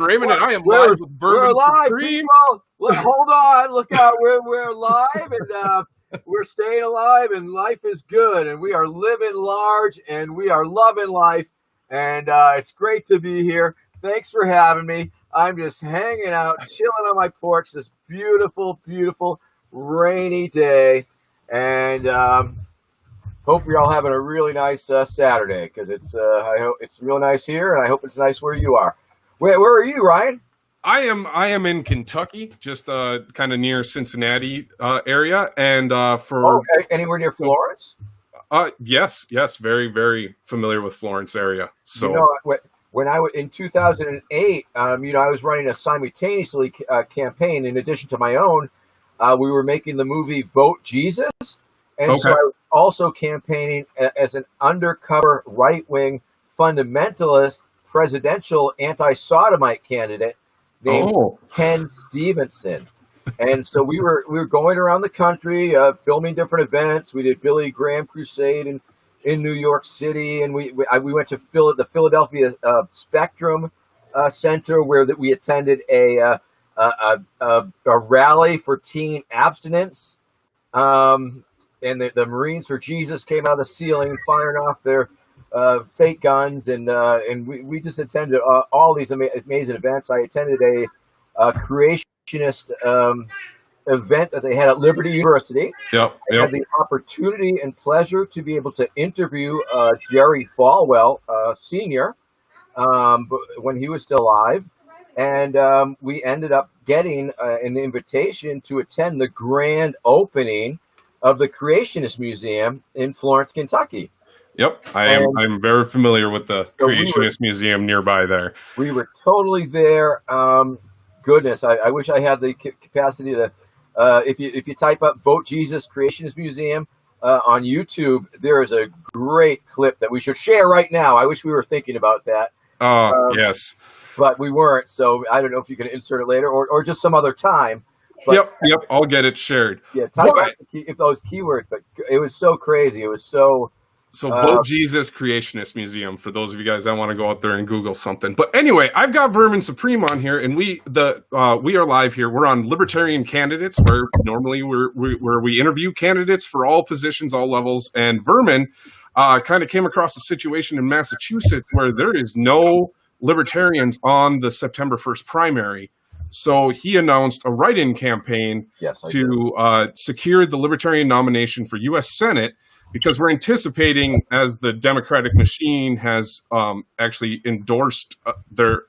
Raymond, and I am live with Vermin. We're live, people. Hold on. Look out. We're live, and we're staying alive, and life is good, and we are living large, and we are loving life, and it's great to be here. Thanks for having me. I'm just hanging out, chilling on my porch this beautiful, beautiful rainy day, and hope you're all having a really nice Saturday, because I hope it's real nice here, and I hope it's nice where you are. Where are you, Ryan? I am in Kentucky, just kind of near Cincinnati area, and anywhere near Florence? Yes, very, very familiar with Florence area. So when I was in 2008, I was running a simultaneously campaign in addition to my own. We were making the movie Vote Jesus, and so I was also campaigning as an undercover right-wing fundamentalist presidential anti-sodomite candidate named Ken Stevenson. And so we were going around the country filming different events. We did Billy Graham Crusade in New York City, and we went to the Philadelphia Spectrum Center, where we attended a rally for teen abstinence. And the Marines for Jesus came out of the ceiling firing off their fake guns, and we just attended all these amazing events. I attended a creationist event that they had at Liberty University. I had the opportunity and pleasure to be able to interview Jerry Falwell, Sr., when he was still alive, and we ended up getting an invitation to attend the grand opening of the Creationist Museum in Florence, Kentucky. Yep, I'm very familiar with the Creationist Museum nearby there. We were totally there. Goodness, I wish I had the capacity to. If you type up "Vote Jesus Creationist Museum" on YouTube, there is a great clip that we should share right now. I wish we were thinking about that. Yes, but we weren't. So I don't know if you can insert it later or just some other time. But, yep, I'll get it shared. Yeah, type out if those keywords. But it was so crazy. It was so. So Vote Jesus Creationist Museum for those of you guys that want to go out there and Google something. But anyway, I've got Vermin Supreme on here, and we are live here. We're on Libertarian Candidates, where normally we interview candidates for all positions, all levels. And Vermin kind of came across a situation in Massachusetts where there is no Libertarians on the September 1st primary. So he announced a write-in campaign to secure the Libertarian nomination for U.S. Senate, because we're anticipating, as the Democratic machine has actually endorsed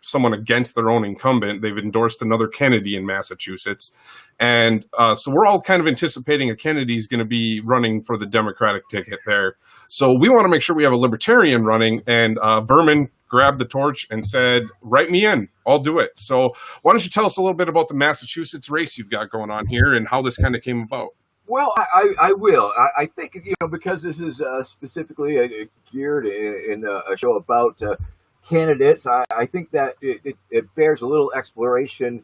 someone against their own incumbent, they've endorsed another Kennedy in Massachusetts. And so we're all kind of anticipating a Kennedy is going to be running for the Democratic ticket there. So we want to make sure we have a Libertarian running, and Vermin grabbed the torch and said, write me in, I'll do it. So why don't you tell us a little bit about the Massachusetts race you've got going on here and how this kind of came about? Well, I will. I think, because this is specifically geared in a show about candidates, I think that it bears a little exploration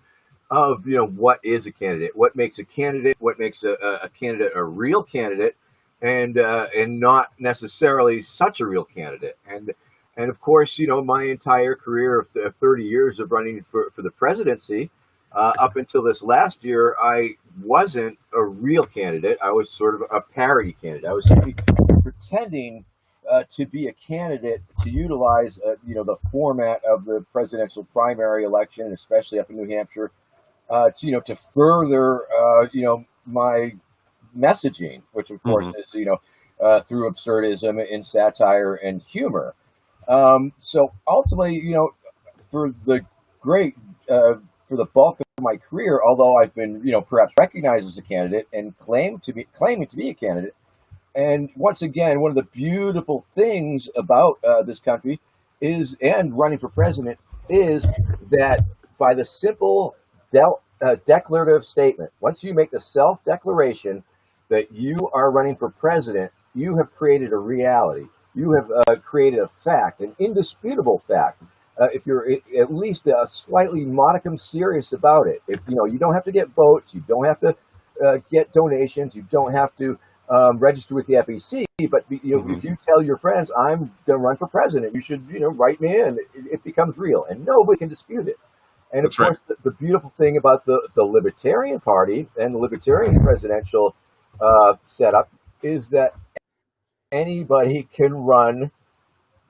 of, what is a candidate, what makes a candidate, what makes a candidate a real candidate, and not necessarily such a real candidate. And of course, my entire career of 30 years of running for the presidency, up until this last year, I wasn't a real candidate. I was sort of a parody candidate. I was pretending to be a candidate to utilize, the format of the presidential primary election, especially up in New Hampshire, to further, my messaging, which of course is, through absurdism and satire and humor. So ultimately, for the for the bulk of my career, although I've been, perhaps recognized as a candidate and claiming to be a candidate. And once again, one of the beautiful things about this country and running for president, is that by the simple declarative statement, once you make the self-declaration that you are running for president, you have created a reality. You have created a fact, an indisputable fact. If you're at least slightly modicum serious about it, if you don't have to get votes, you don't have to get donations, you don't have to register with the FEC, but if you tell your friends, I'm going to run for president, you should write me in, it becomes real, and nobody can dispute it. And of That's right. course, the beautiful thing about the Libertarian Party and the Libertarian presidential setup is that anybody can run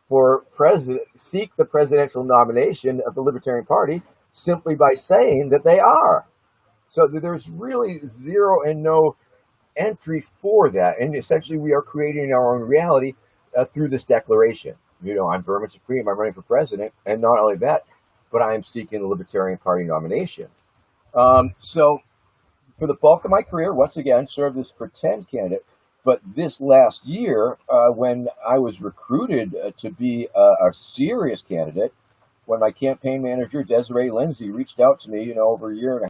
for president, seek the presidential nomination of the Libertarian Party simply by saying that they are. So there's really zero and no entry for that. And essentially, we are creating our own reality through this declaration. I'm Vermin Supreme, I'm running for president. And not only that, but I am seeking the Libertarian Party nomination. So for the bulk of my career, once again, served as pretend candidate. But this last year, when I was recruited to be a serious candidate, when my campaign manager, Desiree Lindsay, reached out to me, over a year and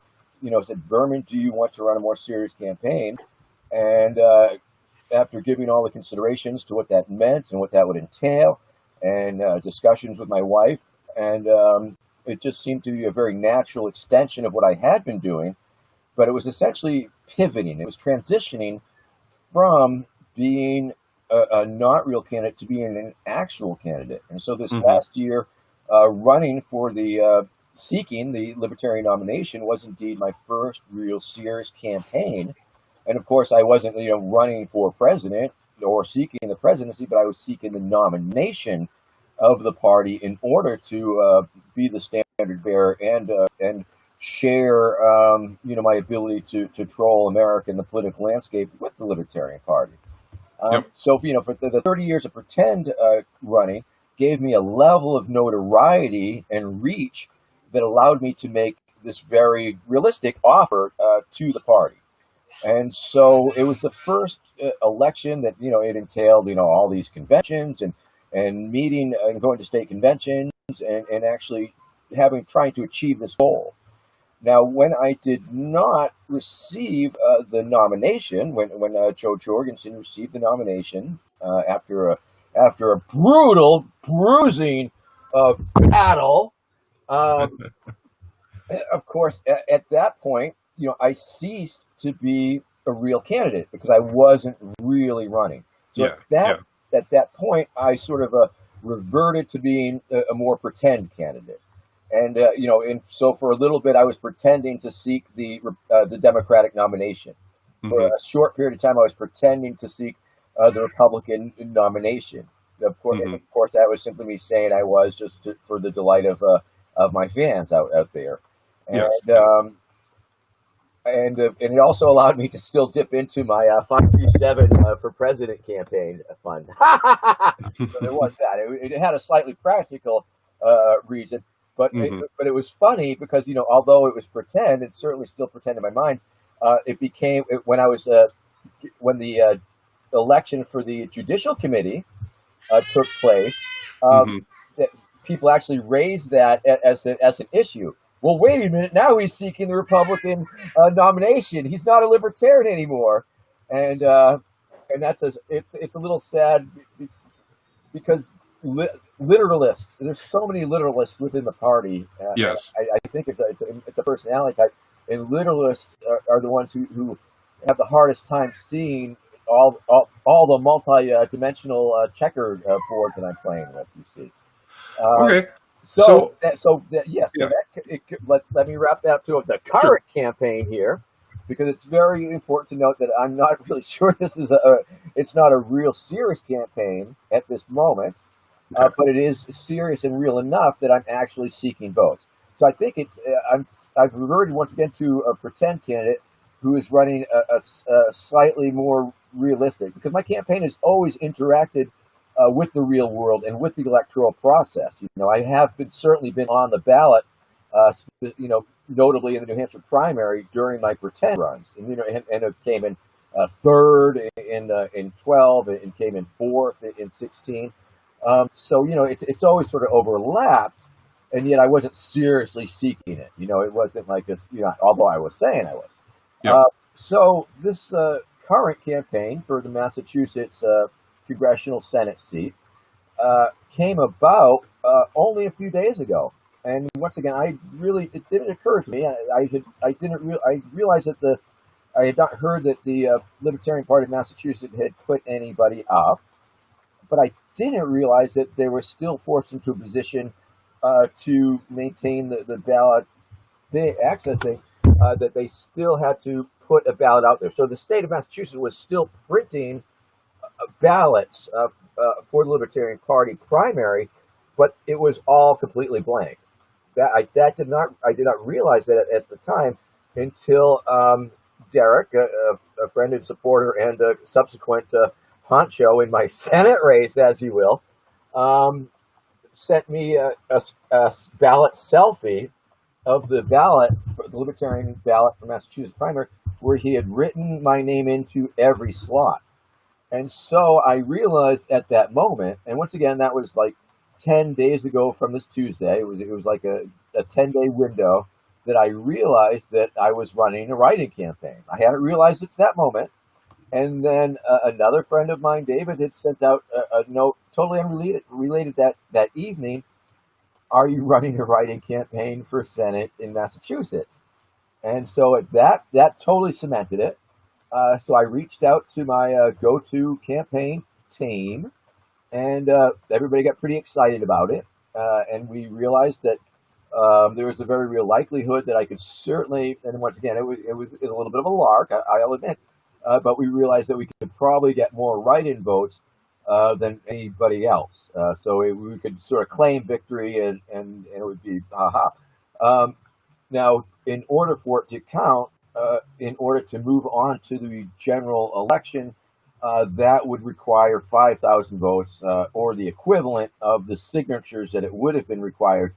said, Vermin, do you want to run a more serious campaign? And after giving all the considerations to what that meant and what that would entail, and discussions with my wife, and it just seemed to be a very natural extension of what I had been doing, but it was essentially pivoting. It was transitioning from being a not real candidate to being an actual candidate. And so this last year, running for seeking the Libertarian nomination was indeed my first real serious campaign. And of course, I wasn't, running for president or seeking the presidency, but I was seeking the nomination of the party in order to be the standard bearer and share, my ability to troll America and the political landscape with the Libertarian Party. So, for the 30 years of pretend running gave me a level of notoriety and reach that allowed me to make this very realistic offer to the party. And so it was the first election that, it entailed, all these conventions and meeting and going to state conventions and actually trying to achieve this goal. Now, when I did not receive the nomination, when Joe Jorgensen received the nomination after a brutal, bruising battle, of course, at that point, I ceased to be a real candidate because I wasn't really running. So at that point, I sort of reverted to being a more pretend candidate. And, and so for a little bit, I was pretending to seek the Democratic nomination. For a short period of time, I was pretending to seek the Republican nomination. Of course, that was simply me saying I was just for the delight of my fans out there. And, and it also allowed me to still dip into my 537 for president campaign fund. So there was that. It had a slightly practical reason. But it was funny because, although it was pretend, it's certainly still pretend in my mind. It became when the election for the Judicial Committee took place, that people actually raised that as an issue. Well, wait a minute! Now he's seeking the Republican nomination. He's not a Libertarian anymore, and that's it's a little sad because. Literalists. There's so many literalists within the party. Yes, I think it's a personality type, and literalists are the ones who have the hardest time seeing all the multi-dimensional checker board that I'm playing with. You see. Okay. Let me wrap that up to the current campaign here, because it's very important to note that I'm not really sure this is it's not a real serious campaign at this moment. But it is serious and real enough that I'm actually seeking votes. So I think I've reverted once again to a pretend candidate who is running a slightly more realistic, because my campaign has always interacted with the real world and with the electoral process. I have certainly been on the ballot, notably in the New Hampshire primary during my pretend runs, and it came in third in 12 and came in fourth in 16. So it's always sort of overlapped, and yet I wasn't seriously seeking it. It wasn't like this. Although I was saying I was. Yep. So this current campaign for the Massachusetts congressional Senate seat came about only a few days ago, and once again, it didn't occur to me. I realized that I had not heard that the Libertarian Party of Massachusetts had put anybody up, but I didn't realize that they were still forced into a position to maintain the ballot that they still had to put a ballot out there. So the state of Massachusetts was still printing ballots for the Libertarian Party primary, but it was all completely blank. I did not realize that at the time until Derek, a friend and supporter and a subsequent honcho in my Senate race, as you will, sent me a ballot selfie of the ballot, the Libertarian ballot for Massachusetts primary, where he had written my name into every slot. And so I realized at that moment, and once again, that was like 10 days ago from this Tuesday. It was like a 10-day window that I realized that I was running a write-in campaign. I hadn't realized it at that moment. And then another friend of mine, David, had sent out a note, totally unrelated that evening. Are you running a write-in campaign for Senate in Massachusetts? And so that totally cemented it. So I reached out to my go-to campaign team, and everybody got pretty excited about it. And we realized that there was a very real likelihood that I could certainly, and once again, it was a little bit of a lark, I'll admit, but we realized that we could probably get more write-in votes than anybody else. So we could sort of claim victory, and it would be ha-ha. Now, in order for it to count, in order to move on to the general election, that would require 5,000 votes, or the equivalent of the signatures that it would have been required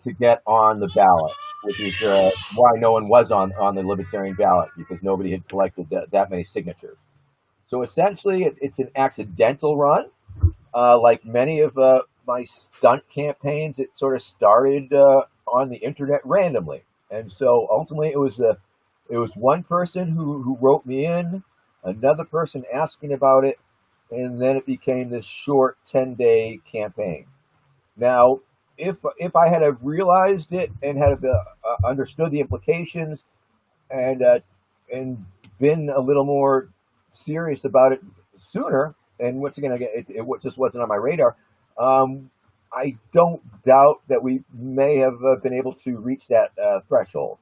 to get on the ballot, which is why no one was on the Libertarian ballot, because nobody had collected that many signatures. So essentially, it's an accidental run. Like many of my stunt campaigns, it sort of started on the internet randomly. And so ultimately, it was one person who wrote me in, another person asking about it, and then it became this short 10-day campaign. Now, if I had have realized it and had understood the implications and been a little more serious about it sooner, and once again, it just wasn't on my radar, I don't doubt that we may have been able to reach that threshold.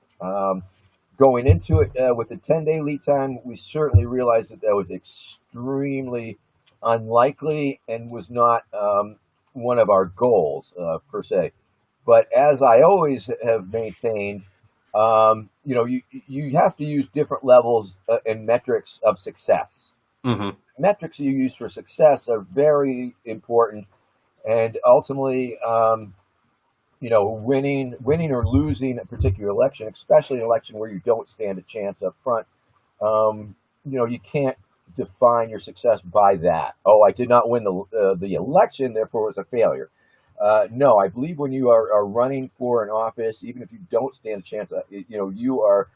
Going into it with a 10-day lead time, we certainly realized that was extremely unlikely and was not one of our goals per se. But as I always have maintained, you have to use different levels and metrics of success. Mm-hmm. Metrics you use for success are very important, and ultimately, winning or losing a particular election, especially an election where you don't stand a chance up front, you can't define your success by that. Oh, I did not win the election, therefore it was a failure. No, I believe when you are running for an office, even if you don't stand a chance, you are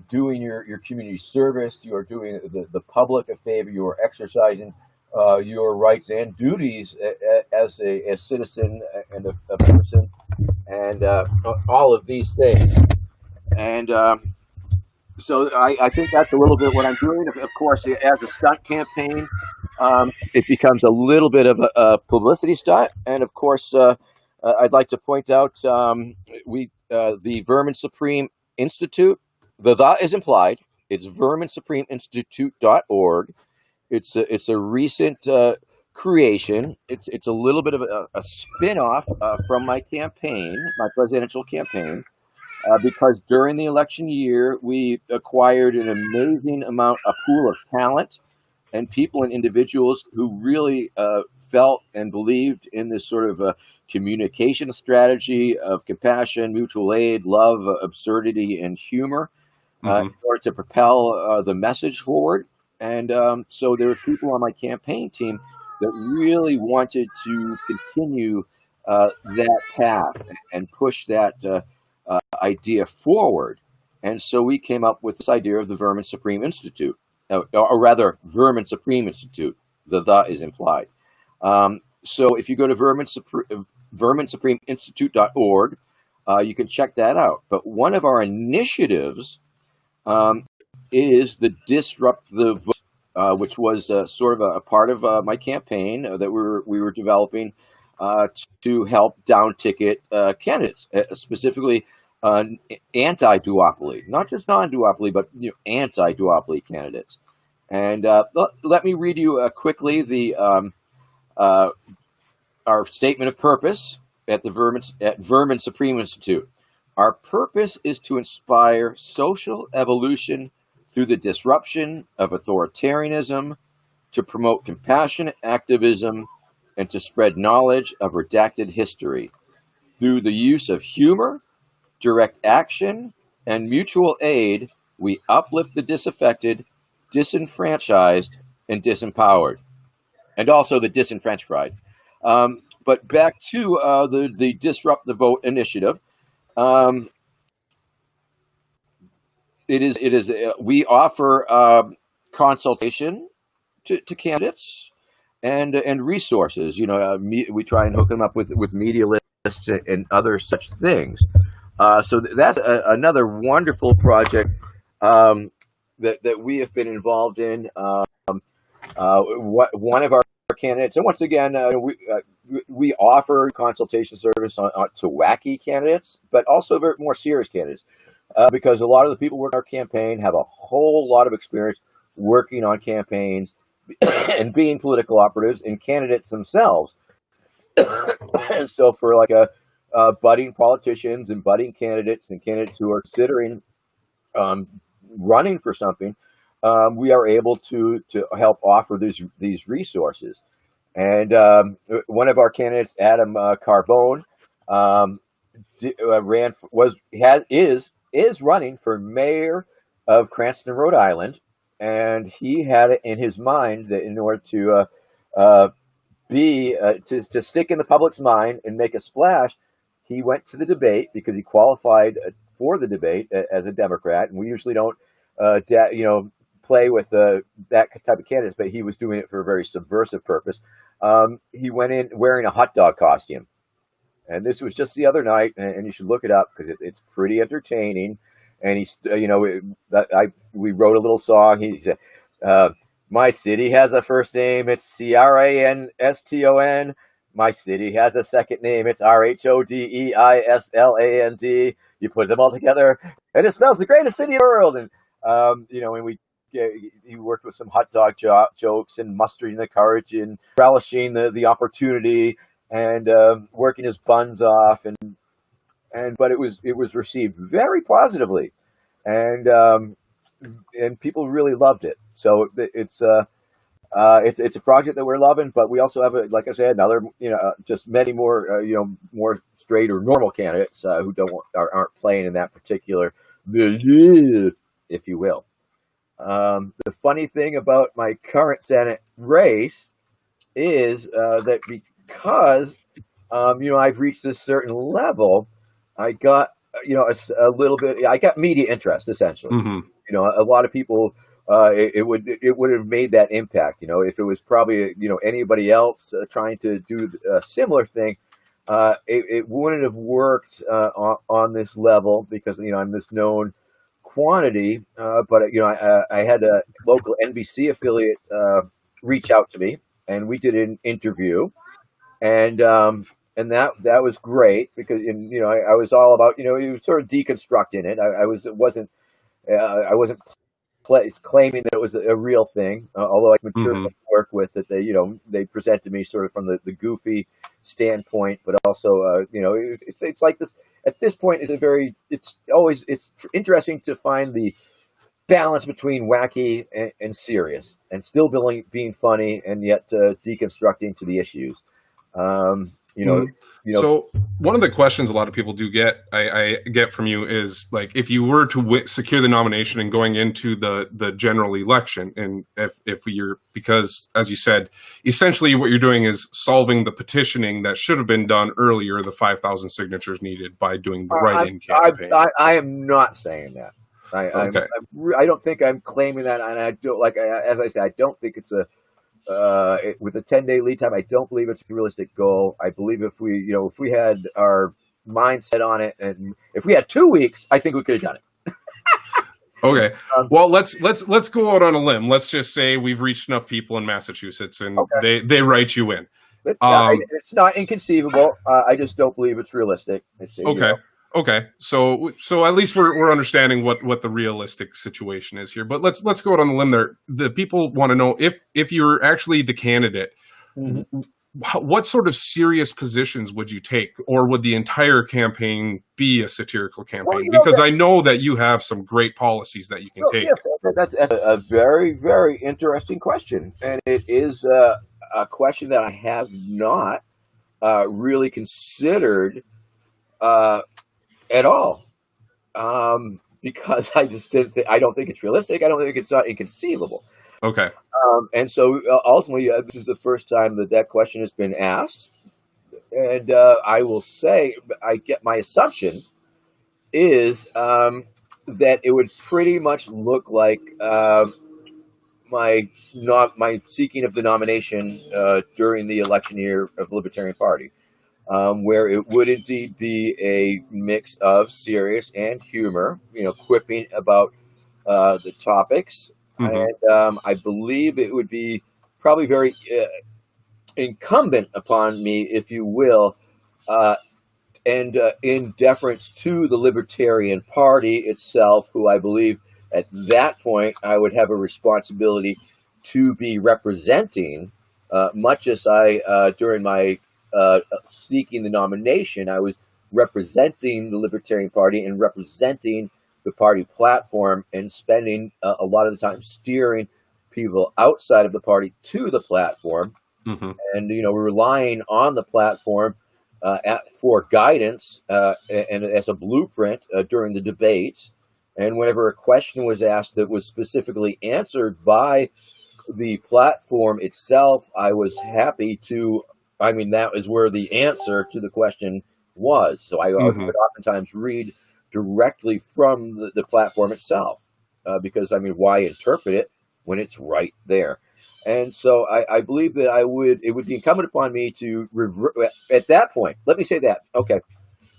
doing your community service, you are doing the public a favor, you are exercising your rights and duties as a citizen and a person, and all of these things. And so I think that's a little bit what I'm doing. Of course, as a stunt campaign, it becomes a little bit of a publicity stunt. And of course, I'd like to point out the Vermin Supreme Institute. The is implied. It's verminsupremeinstitute.org. It's a recent creation. It's a little bit of a spin-off from my campaign, my presidential campaign. Because during the election year, we acquired an amazing amount, a pool of talent and people and individuals who really felt and believed in this sort of communication strategy of compassion, mutual aid, love, absurdity, and humor in order to propel the message forward. And so there were people on my campaign team that really wanted to continue that path and push that idea forward. And so we came up with this idea of the Vermin Supreme Institute, or rather Vermin Supreme Institute. The is implied. So if you go to verminsupremeinstitute.org, you can check that out. But one of our initiatives is the Disrupt the Vote, which was sort of a part of my campaign that we were developing to help down ticket candidates, specifically anti-duopoly, not just non-duopoly, but anti-duopoly candidates. And let me read you quickly our statement of purpose at Vermin Supreme Institute. Our purpose is to inspire social evolution through the disruption of authoritarianism, to promote compassionate activism, and to spread knowledge of redacted history. Through the use of humor, direct action, and mutual aid, we uplift the disaffected, disenfranchised, and disempowered, and also the disenfranchised. But back to the Disrupt the Vote initiative. We offer consultation to candidates and resources. We try and hook them up with media lists and other such things. So that's another wonderful project that we have been involved in. One of our candidates, and once again, we offer consultation service to wacky candidates, but also more serious candidates, because a lot of the people working our campaign have a whole lot of experience working on campaigns and being political operatives and candidates themselves. And so for like budding politicians and budding candidates and candidates who are considering running for something, we are able to help offer these resources. And one of our candidates, Adam Carbone, is running for mayor of Cranston, Rhode Island, and he had it in his mind that in order to stick in the public's mind and make a splash, he went to the debate because he qualified for the debate as a Democrat, and we usually don't play with that type of candidates, but he was doing it for a very subversive purpose. He went in wearing a hot dog costume, and this was just the other night, and you should look it up because it's pretty entertaining. And we wrote a little song. He said, "My city has a first name. It's Cranston. My city has a second name. It's Rhodeisland. You put them all together, and it spells the greatest city in the world." And he worked with some hot dog jokes and mustering the courage and relishing the opportunity and working his buns off, but it was received very positively, and people really loved it. So it's a project that we're loving, but we also have, like I said, another just many more more straight or normal candidates who aren't playing in that particular milieu, if you will. The funny thing about my current Senate race is that because I've reached this certain level, I got a little bit. I got media interest essentially. Mm-hmm. A lot of people. It would have made that impact. If it was probably anybody else trying to do a similar thing, it wouldn't have worked on this level because I'm this known quantity. But I had a local NBC affiliate reach out to me, and we did an interview, and that was great because I was all about sort of deconstructing it. I wasn't claiming that it was a real thing, although I mature to work with it. They presented me sort of from the goofy standpoint, but also it's like this at this point. It's interesting to find the balance between wacky and serious, and still being funny, and yet deconstructing to the issues. So one of the questions a lot of people do I get from you is like, if you were to secure the nomination and going into the general election, and because as you said, essentially what you're doing is solving the petitioning that should have been done earlier, the 5,000 signatures needed by doing the write-in campaign. I am not saying that. I don't think I'm claiming that, and I don't as I say, I don't think it's with a 10-day lead time, I don't believe it's a realistic goal. I believe if we had our mindset on it, and if we had 2 weeks, I think we could have done it. Okay. Well, let's go out on a limb. Let's just say we've reached enough people in Massachusetts, and they write you in. It's not inconceivable. I just don't believe it's realistic. Okay. Okay, so at least we're understanding what the realistic situation is here. But let's go out on the limb there. The people want to know if you're actually the candidate, Mhm. what sort of serious positions would you take, or would the entire campaign be a satirical Well, campaign? Because I know that you have some great policies that you can well, take. yes, that's a very, very interesting question, and it is a question that I have not really considered at all, because I just didn't. I don't think it's realistic. I don't think it's not inconceivable. Okay. And so ultimately, this is the first time that question has been asked, and I will say, I get my assumption is that it would pretty much look like my seeking of the nomination during the election year of the Libertarian Party, where it would indeed be a mix of serious and humor, quipping about the topics. Hmm. And I believe it would be probably very incumbent upon me, if you will, and in deference to the Libertarian Party itself, who I believe at that point I would have a responsibility to be representing, much as during my seeking the nomination, I was representing the Libertarian Party and representing the party platform and spending a lot of the time steering people outside of the party to the platform, Hmm. and relying on the platform for guidance and as a blueprint during the debates. And whenever a question was asked that was specifically answered by the platform itself, I was happy to. I mean, that is where the answer to the question was. So I Hmm. would oftentimes read directly from the platform itself, because why interpret it when it's right there? And so I believe that it would be incumbent upon me to revert at that point. Let me say that. Okay.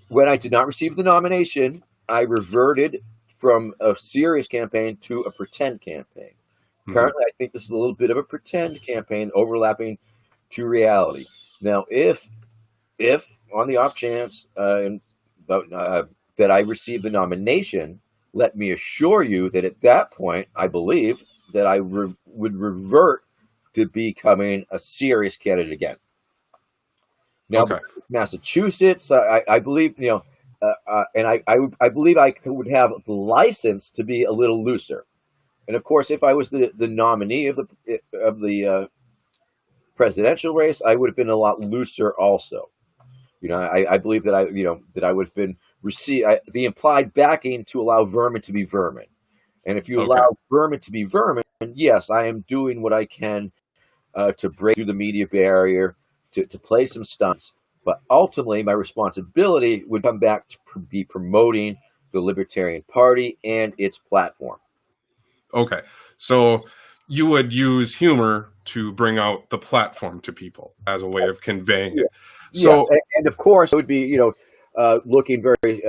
When I did not receive the nomination, I reverted from a serious campaign to a pretend campaign. Hmm. Currently, I think this is a little bit of a pretend campaign overlapping to reality. Now, if on the off chance that I receive the nomination, let me assure you that at that point, I believe that I would revert to becoming a serious candidate again. Now, Okay. Massachusetts, I believe, and I believe I would have the license to be a little looser. And of course, if I was the nominee of the presidential race, I would have been a lot looser also. I believe that I would have been the implied backing to allow Vermin to be Vermin. And if you Okay. allow Vermin to be Vermin, yes, I am doing what I can to break through the media barrier, to play some stunts. But ultimately, my responsibility would come back to be promoting the Libertarian Party and its platform. Okay. So you would use humor to bring out the platform to people as a way of conveying Yeah. it. Yes, So, and of course, it would be looking very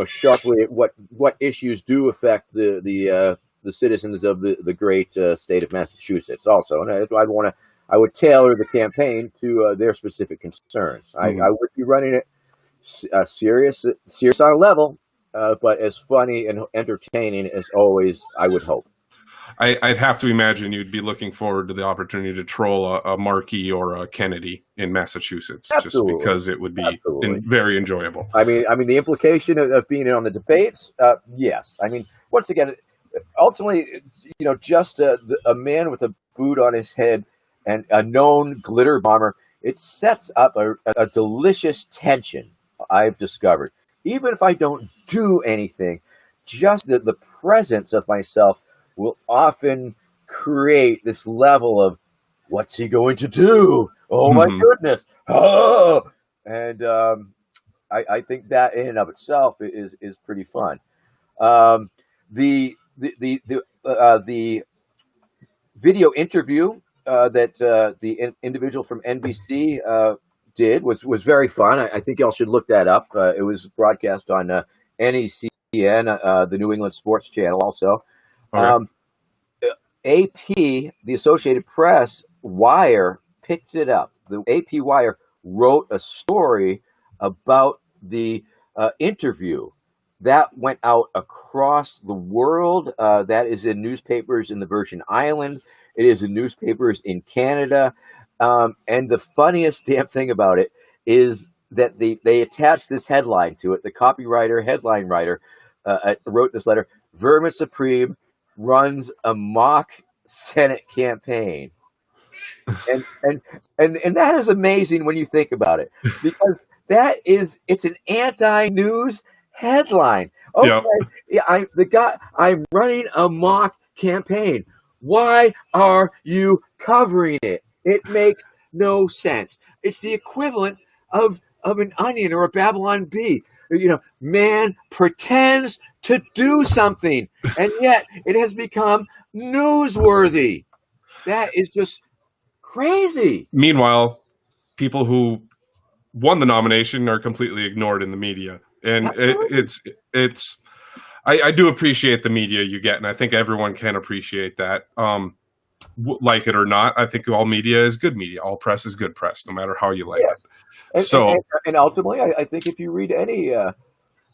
sharply at what issues do affect the citizens of the great state of Massachusetts. Also, and I would tailor the campaign to their specific concerns. I mhm. would be running it serious on a level, but as funny and entertaining as always, I would hope. I'd have to imagine you'd be looking forward to the opportunity to troll a Markey or a Kennedy in Massachusetts, just Absolutely, because it would be absolutely. very enjoyable. I mean, the implication of being on the debates, yes. I mean, once again, ultimately, just a man with a boot on his head and a known glitter bomber, it sets up a delicious tension. I've discovered, even if I don't do anything, just the presence of myself will often create this level of what's he going to do? Oh my Mhm. goodness! Oh, and I think that in and of itself is pretty fun. Um, the video interview that the individual from NBC did was very fun. I think y'all should look that up. It was broadcast on NECN, the New England Sports Channel, also. Okay. Um, AP, the Associated Press, Wire picked it up. The AP Wire wrote a story about the interview. That went out across the world. That is in newspapers in the Virgin Islands. It is in newspapers in Canada. And the funniest damn thing about it is that they attached this headline to it. The headline writer, wrote this letter: Vermin Supreme runs a mock Senate campaign. And that is amazing when you think about it, because it's an anti-news headline. Okay, yeah, I'm running a mock campaign. Why are you covering it? It makes no sense. It's the equivalent of an onion or a Babylon bee. Man pretends to do something, and yet it has become newsworthy. That is just crazy. Meanwhile, people who won the nomination are completely ignored in the media, and I do appreciate the media you get, and I think everyone can appreciate that, like it or not. I think all media is good media. All press is good press, no matter how you like it. And ultimately, I think if you read any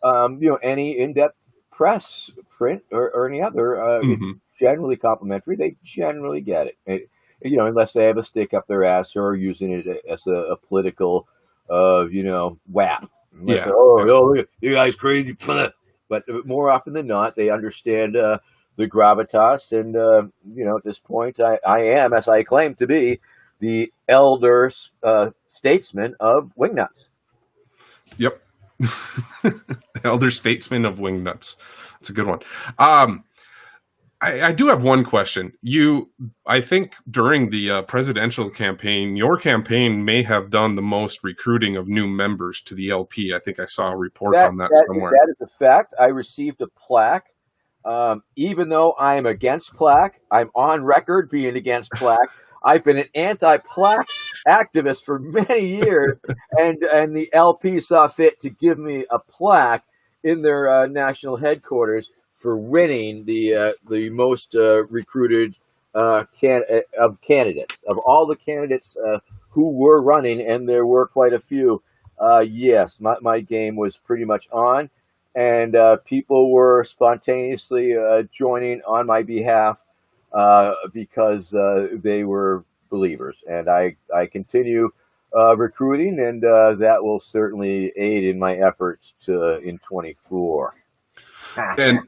in-depth press, print or any other, it's generally complimentary. They generally get it. Unless they have a stick up their ass or are using it as a political, whap. Unless look at you guys crazy. But more often than not, they understand the gravitas. And, at this point, I am, as I claim to be, the elder statesman of wingnuts. Yep. Elder statesman of wingnuts. That's a good one. I do have one question. I think during the presidential campaign, your campaign may have done the most recruiting of new members to the LP. I think I saw a report on that somewhere. That is a fact. I received a plaque. Even though I am against plaque, I'm on record being against plaque. I've been an anti-plaque activist for many years, and the LP saw fit to give me a plaque in their national headquarters for winning the most recruited candidates. Of all the candidates who were running, and there were quite a few, yes, my game was pretty much on, and people were spontaneously joining on my behalf because they were believers. And I continue recruiting, and that will certainly aid in my efforts in 24. And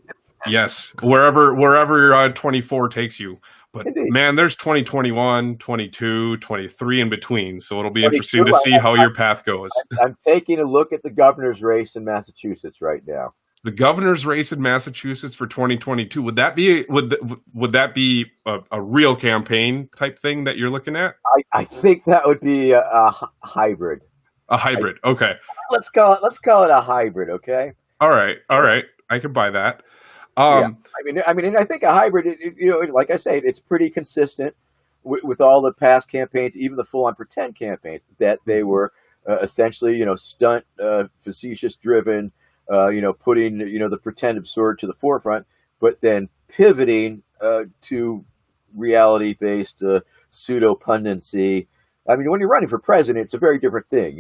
yes, wherever 24 takes you. But man, there's 2021, 22, 23 in between. So it'll be interesting to see how your path goes. I'm taking a look at the governor's race in Massachusetts right now. The governor's race in Massachusetts for 2022. Would that be a real campaign type thing that you're looking at? I think that would be a hybrid. A hybrid. Okay. Let's call it a hybrid. Okay. All right. I can buy that. I mean, I think a hybrid, like I say, it's pretty consistent with all the past campaigns, even the full-on pretend campaigns, that they were essentially, stunt, facetious driven, putting, the pretend absurd to the forefront, but then pivoting to reality-based pseudo-pundency. I mean, when you're running for president, it's a very different thing,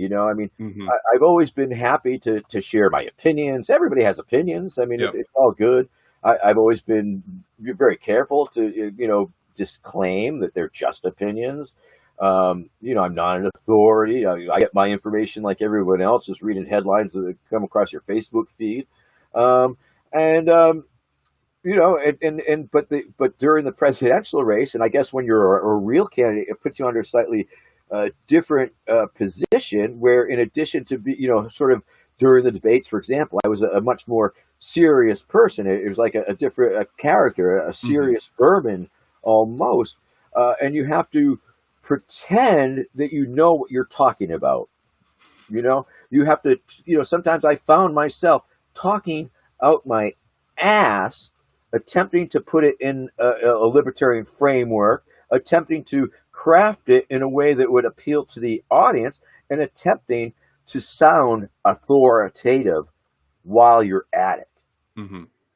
I've always been happy to share my opinions. Everybody has opinions. I mean, it's all good. I've always been very careful to, disclaim that they're just opinions. I'm not an authority. I get my information like everyone else, just reading headlines that come across your Facebook feed. But during the presidential race, and I guess when you're a real candidate, it puts you under a slightly different position, where in addition to be, sort of during the debates, for example, I was a much more serious person. It was like a different character, a serious Vermin almost. And you have to pretend that you know what you're talking about. You have to, sometimes I found myself talking out my ass, attempting to put it in a libertarian framework, attempting to craft it in a way that would appeal to the audience, and attempting to sound authoritative while you're at it,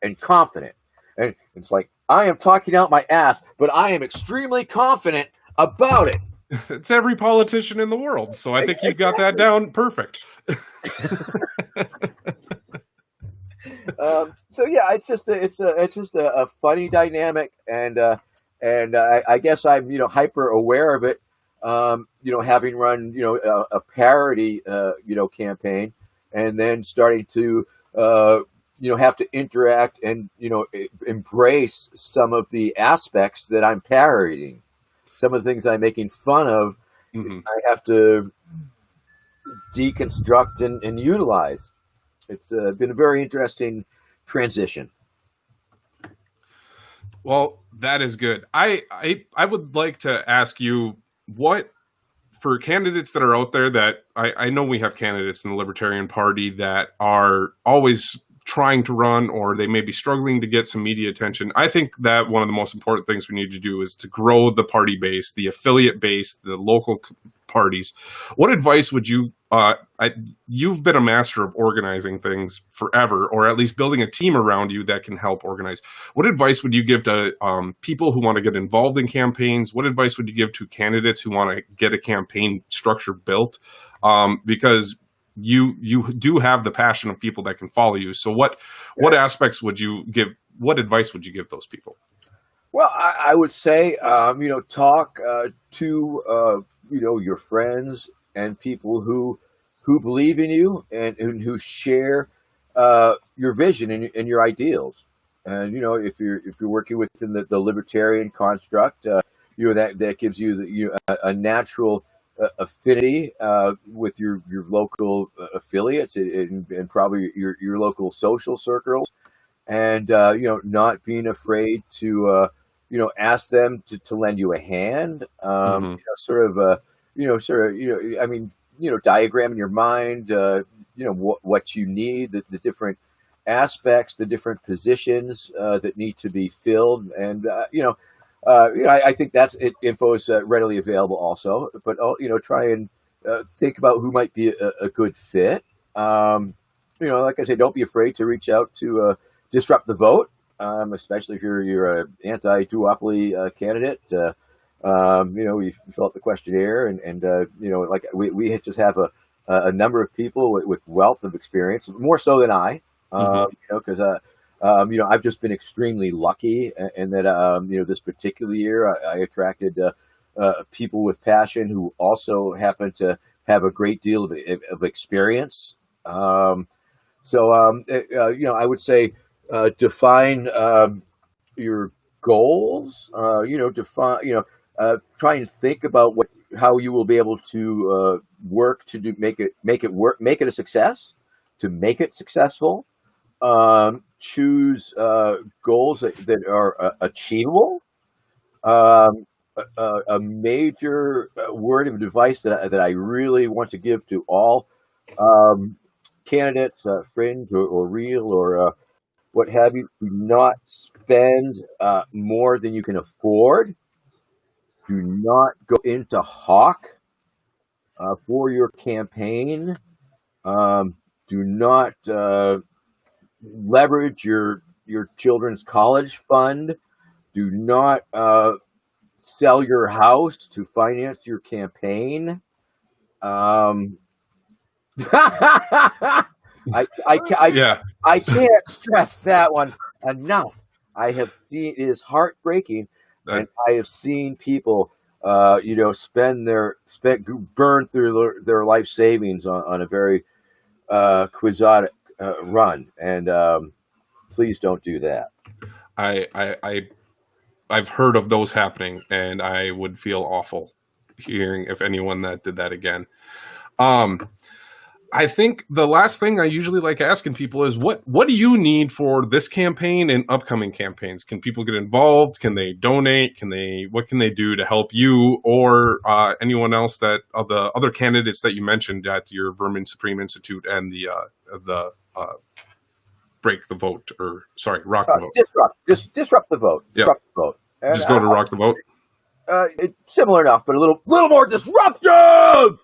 and confident. And it's like, I am talking out my ass, but I am extremely confident about it. It's every politician in the world. So I think you've got that down perfect. So yeah, it's just a funny dynamic, and I guess I'm hyper aware of it. Having run a parody campaign, and then starting to have to interact and embrace some of the aspects that I'm parodying, some of the things I'm making fun of. Mm-hmm. I have to deconstruct and utilize. It's been a very interesting transition. Well, that is good. I would like to ask you, what, for candidates that are out there that I know we have candidates in the Libertarian Party that are always trying to run, or they may be struggling to get some media attention. I think that one of the most important things we need to do is to grow the party base, the affiliate base, the local parties. What advice would you, you've been a master of organizing things forever, or at least building a team around you that can help organize. What advice would you give to people who want to get involved in campaigns? What advice would you give to candidates who want to get a campaign structure built? Because you do have the passion of people that can follow you. So what aspects would you give? What advice would you give those people? Well, I would say, talk to your friends and people who believe in you and who share your vision and your ideals. And if you're working within the libertarian construct, that gives you a natural affinity with your local affiliates and probably your local social circles, and not being afraid to ask them to lend you a hand. Diagram in your mind what you need, the different aspects, the different positions that need to be filled, and I think that's info is readily available also, but try and think about who might be a good fit. Like I say, don't be afraid to reach out to Disrupt the Vote, especially if you're an anti-duopoly candidate. We fill out the questionnaire, and like we just have a number of people with wealth of experience, more so than I, because I've just been extremely lucky, and that this particular year I attracted people with passion who also happen to have a great deal of experience. I would say define your goals. Try and think about how you will be able to work to make it a success, to make it successful. Choose goals that are achievable. A major word of advice that I really want to give to all candidates, fringe or real or what have you: do not spend more than you can afford. Do not go into hawk for your campaign. Do not leverage your children's college fund. Do not sell your house to finance your campaign. I can't stress that one enough. I have seen, it is heartbreaking, and I have seen people burn through their life savings on a very quixotic run, and please don't do that. I've heard of those happening, and I would feel awful hearing if anyone that did that again. I think the last thing I usually like asking people is what do you need for this campaign and upcoming campaigns? Can people get involved? Can they donate? What can they do to help you or anyone else that of the other candidates that you mentioned at your Vermin Supreme Institute and the Break the Vote, or sorry, Rock the Vote. Disrupt the Vote. Yeah. Disrupt the Vote. And just go to Rock the Vote. It's similar enough, but a little more disruptive.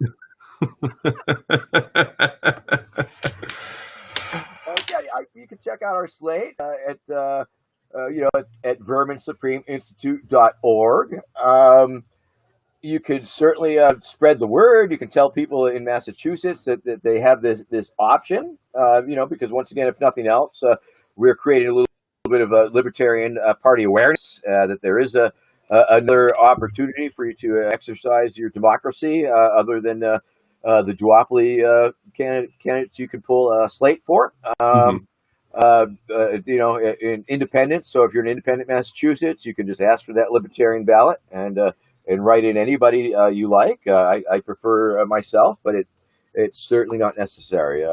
You can check out our slate at verminsupremeinstitute.org. you could certainly spread the word. You can tell people in Massachusetts that they have this option. Because once again, if nothing else, we're creating a little bit of a Libertarian Party awareness that there is another opportunity for you to exercise your democracy other than the duopoly candidates you can pull a slate for. In independent. So if you're an independent Massachusetts, you can just ask for that Libertarian ballot and write in anybody you like. I prefer myself, but it's certainly not necessary.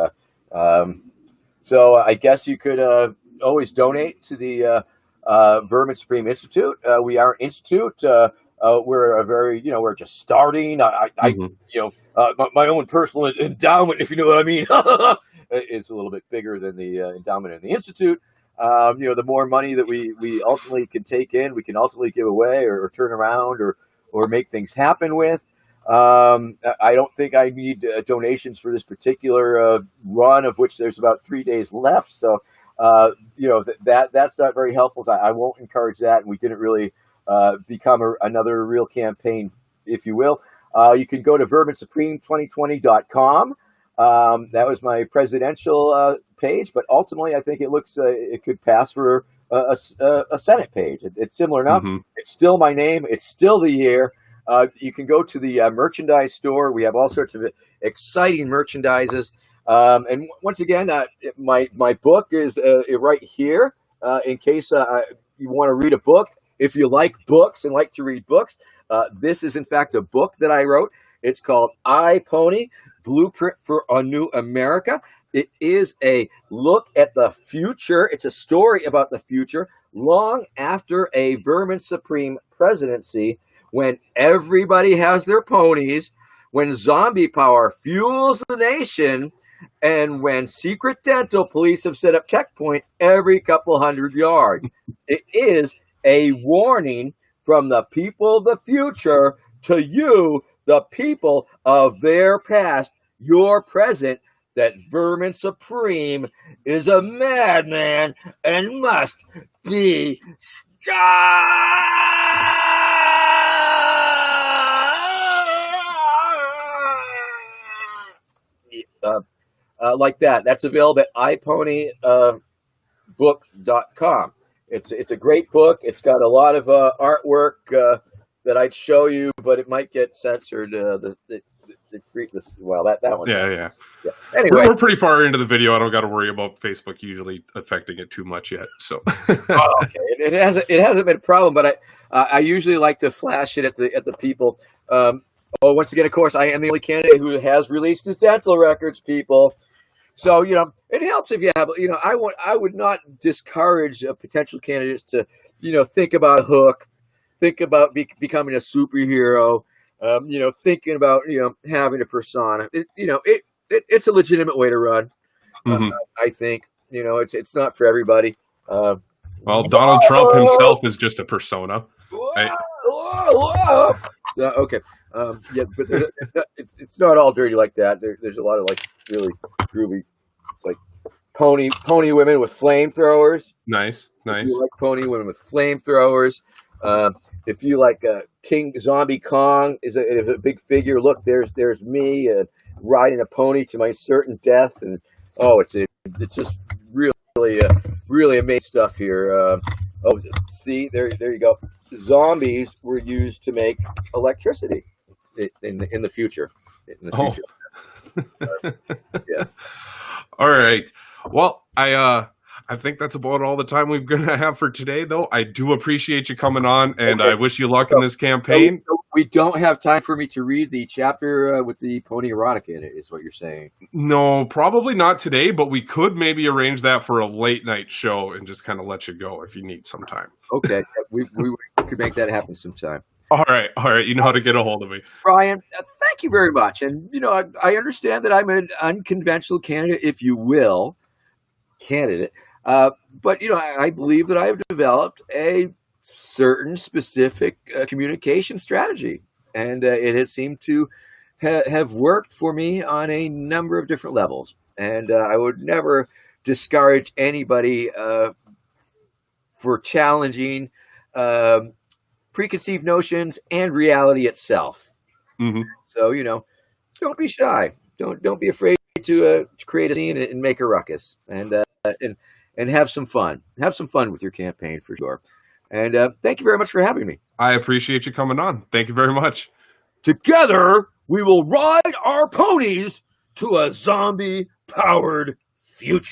So I guess you could always donate to the Vermin Supreme Institute. We are an institute. We're we're just starting. My own personal endowment, if you know what I mean, is a little bit bigger than the endowment in the institute. The more money that we ultimately can take in, we can ultimately give away or turn around or make things happen with. I don't think I need donations for this particular run, of which there's about 3 days left. So, that's not very helpful. I won't encourage that. And we didn't really become another real campaign, if you will. You can go to verminsupreme2020.com. That was my presidential page, but ultimately I think it could pass for a Senate page. It's similar enough. It's still my name. It's still the year. You can go to the merchandise store. We have all sorts of exciting merchandises. And once again, my book is right here in case you want to read a book. If you like books and like to read books, this is in fact a book that I wrote. It's called I, Pony, Blueprint for a New America. It is a look at the future. It's a story about the future long after a Vermin Supreme presidency, when everybody has their ponies, when zombie power fuels the nation, and when secret dental police have set up checkpoints every couple hundred yards. It is a warning from the people of the future to you, the people of their past, your present, that Vermin Supreme is a madman and must be stopped. Like that. That's available at iponybook.com. It's a great book. It's got a lot of artwork that I'd show you, but it might get censored. That one. Yeah. Anyway, we're pretty far into the video. I don't got to worry about Facebook usually affecting it too much yet. So okay, it hasn't been a problem, but I usually like to flash it at the people. Once again, of course, I am the only candidate who has released his dental records, people. So, it helps if you have, I would not discourage potential candidates to, think about a hook, think about becoming a superhero, thinking about, having a persona. It's a legitimate way to run. I think, it's not for everybody. Well, Donald Trump himself is just a persona. Right? Okay. But it's not all dirty like that. There's a lot of really groovy, pony women with flamethrowers. Nice. If you like pony women with flamethrowers, if you like King Zombie Kong is a big figure. Look, there's me riding a pony to my certain death, and it's just really amazing stuff here. See, there you go. Zombies were used to make electricity in the future. Yeah. All right. Well, I think that's about all the time we're going to have for today, though. I do appreciate you coming on, and I wish you luck in this campaign. So we don't have time for me to read the chapter with the pony erotica in it, is what you're saying? No, probably not today, but we could maybe arrange that for a late night show and just kind of let you go if you need some time. Okay, we could make that happen sometime. All right. You know how to get a hold of me. Brian, thank you very much. And, I understand that I'm an unconventional candidate, if you will, but, I believe that I have developed a certain specific communication strategy, and it has seemed to have worked for me on a number of different levels. And I would never discourage anybody for challenging preconceived notions and reality itself. Mm-hmm. So, don't be shy. Don't be afraid to create a scene and make a ruckus, and have some fun. Have some fun with your campaign for sure. And thank you very much for having me. I appreciate you coming on. Thank you very much. Together, we will ride our ponies to a zombie-powered future.